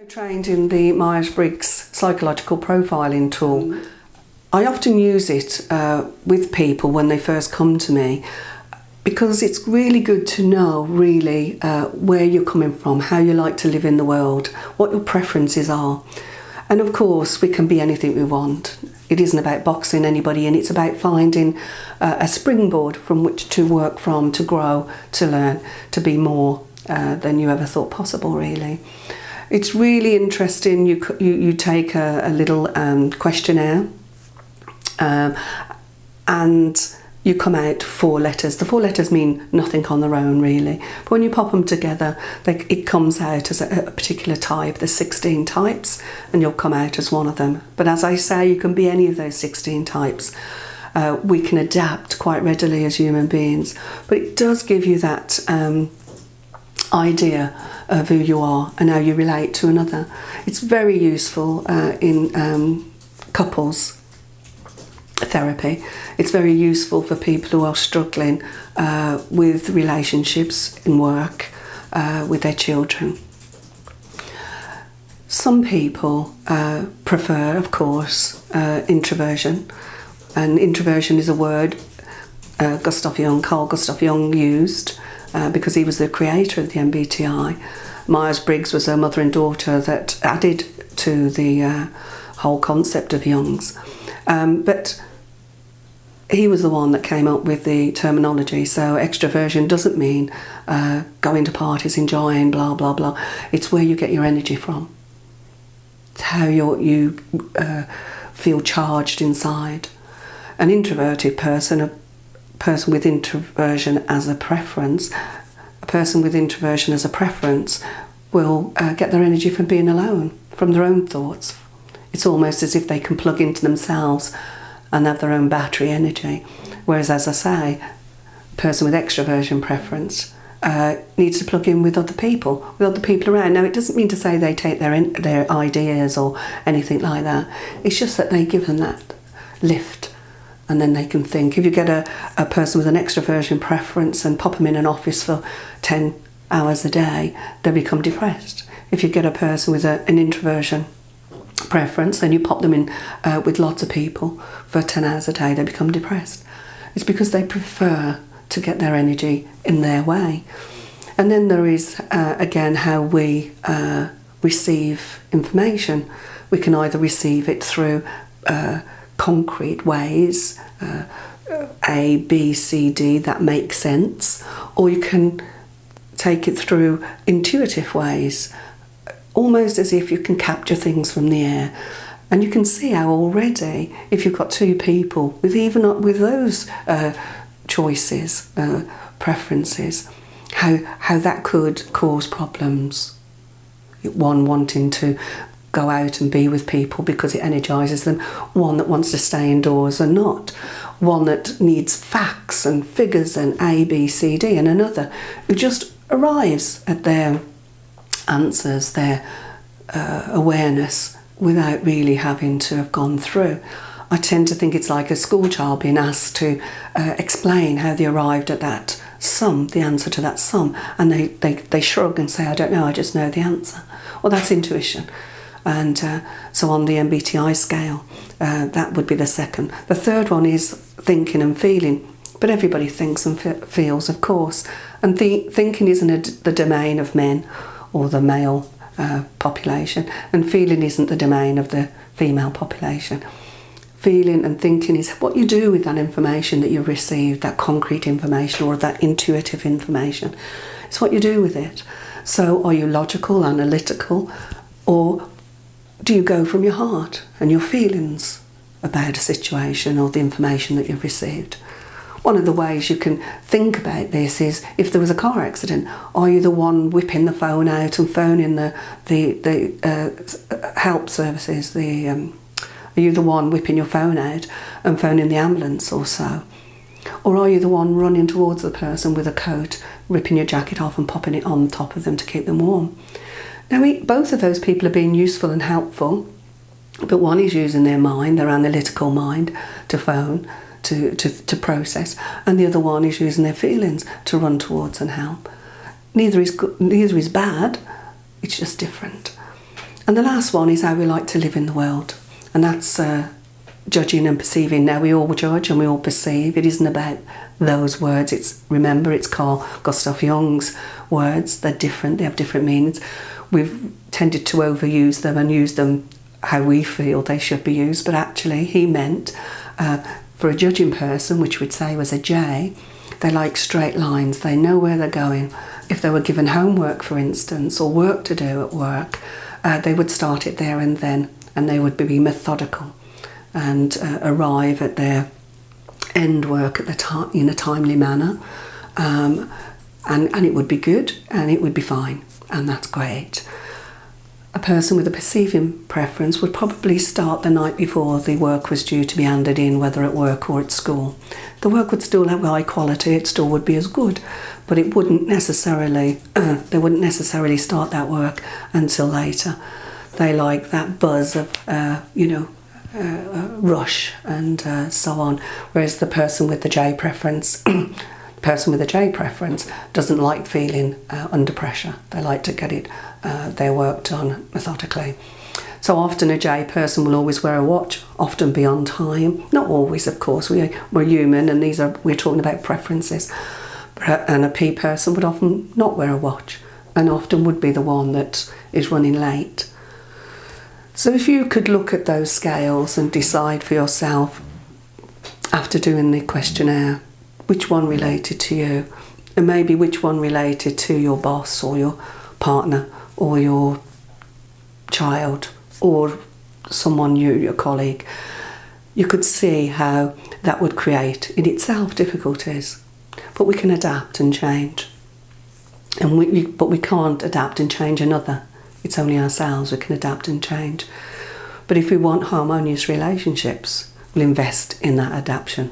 Trained in the Myers-Briggs psychological profiling tool. I often use it with people when they first come to me, because it's really good to know really where you're coming from, how you like to live in the world, what your preferences are. And of course we can be anything we want. It isn't about boxing anybody, and it's about finding a springboard from which to work from, to grow, to learn, to be more than you ever thought possible, really. It's really interesting. You take a little questionnaire and you come out 4 letters. The 4 letters mean nothing on their own, really. But when you pop them together, it comes out as a particular type. There's 16 types and you'll come out as one of them. But as I say, you can be any of those 16 types. We can adapt quite readily as human beings. But it does give you that idea of who you are and how you relate to another. It's very useful in couples therapy. It's very useful for people who are struggling with relationships in work, with their children. Some people prefer, of course, introversion, and introversion is a word Carl Gustav Jung used because he was the creator of the MBTI. Myers-Briggs was a mother and daughter that added to the whole concept of Jung's. But he was the one that came up with the terminology. So extroversion doesn't mean going to parties, enjoying, blah, blah, blah. It's where you get your energy from. It's how you feel charged inside. An introverted person, a person with introversion as a preference, will get their energy from being alone, from their own thoughts. It's almost as if they can plug into themselves and have their own battery energy. Whereas, as I say, a person with extroversion preference needs to plug in with other people around. Now, it doesn't mean to say they take their ideas or anything like that. It's just that they give them that lift, and then they can think. If you get a person with an extroversion preference and pop them in an office for 10 hours a day, they become depressed. If you get a person with an introversion preference and you pop them in with lots of people for 10 hours a day, they become depressed. It's because they prefer to get their energy in their way. And then there is, again, how we receive information. We can either receive it through concrete ways, A, B, C, D, that makes sense, or you can take it through intuitive ways, almost as if you can capture things from the air. And you can see how already, if you've got 2 people with those choices, preferences, how that could cause problems. One wanting to go out and be with people because it energises them, one that wants to stay indoors and not, one that needs facts and figures and A, B, C, D, and another who just arrives at their answers, their awareness, without really having to have gone through. I tend to think it's like a school child being asked to explain how they arrived at that sum, the answer to that sum, and they shrug and say, I don't know, I just know the answer. Well, that's intuition. And so on the MBTI scale, that would be the second. The third one is thinking and feeling. But everybody thinks and feels, of course. And thinking isn't the domain of men or the male population. And feeling isn't the domain of the female population. Feeling and thinking is what you do with that information that you've received, that concrete information or that intuitive information. It's what you do with it. So are you logical, analytical, or do you go from your heart and your feelings about a situation or the information that you've received? One of the ways you can think about this is, if there was a car accident, are you the one whipping the phone out and phoning the help services? Are you the one whipping your phone out and phoning the ambulance or so? Or are you the one running towards the person with a coat, ripping your jacket off and popping it on top of them to keep them warm? Now, both of those people are being useful and helpful, but one is using their mind, their analytical mind, to phone, to process, and the other one is using their feelings to run towards and help. Neither is good, neither is bad, it's just different. And the last one is how we like to live in the world. And that's judging and perceiving. Now, we all judge and we all perceive. It isn't about those words. Remember, it's Carl Gustav Jung's words. They're different. They have different meanings. We've tended to overuse them and use them how we feel they should be used. But actually, he meant for a judging person, which we'd say was a J, they like straight lines. They know where they're going. If they were given homework, for instance, or work to do at work, they would start it there and then, and they would be methodical and arrive at their end work in a timely manner, and it would be good and it would be fine, and that's great. A person with a perceiving preference would probably start the night before the work was due to be handed in, whether at work or at school. The work would still have high quality, it still would be as good, but it wouldn't necessarily, they wouldn't necessarily start that work until later. They like that buzz of, rush and so on. Whereas the person with the J preference, doesn't like feeling under pressure. They like to get their work done methodically. So often a J person will always wear a watch, often be on time. Not always, of course. We're human, and we're talking about preferences. And a P person would often not wear a watch, and often would be the one that is running late. So if you could look at those scales and decide for yourself, after doing the questionnaire, which one related to you, and maybe which one related to your boss or your partner or your child or someone your colleague, you could see how that would create in itself difficulties. But we can adapt and change. But we can't adapt and change another. It's only ourselves we can adapt and change. But if we want harmonious relationships, we'll invest in that adaptation.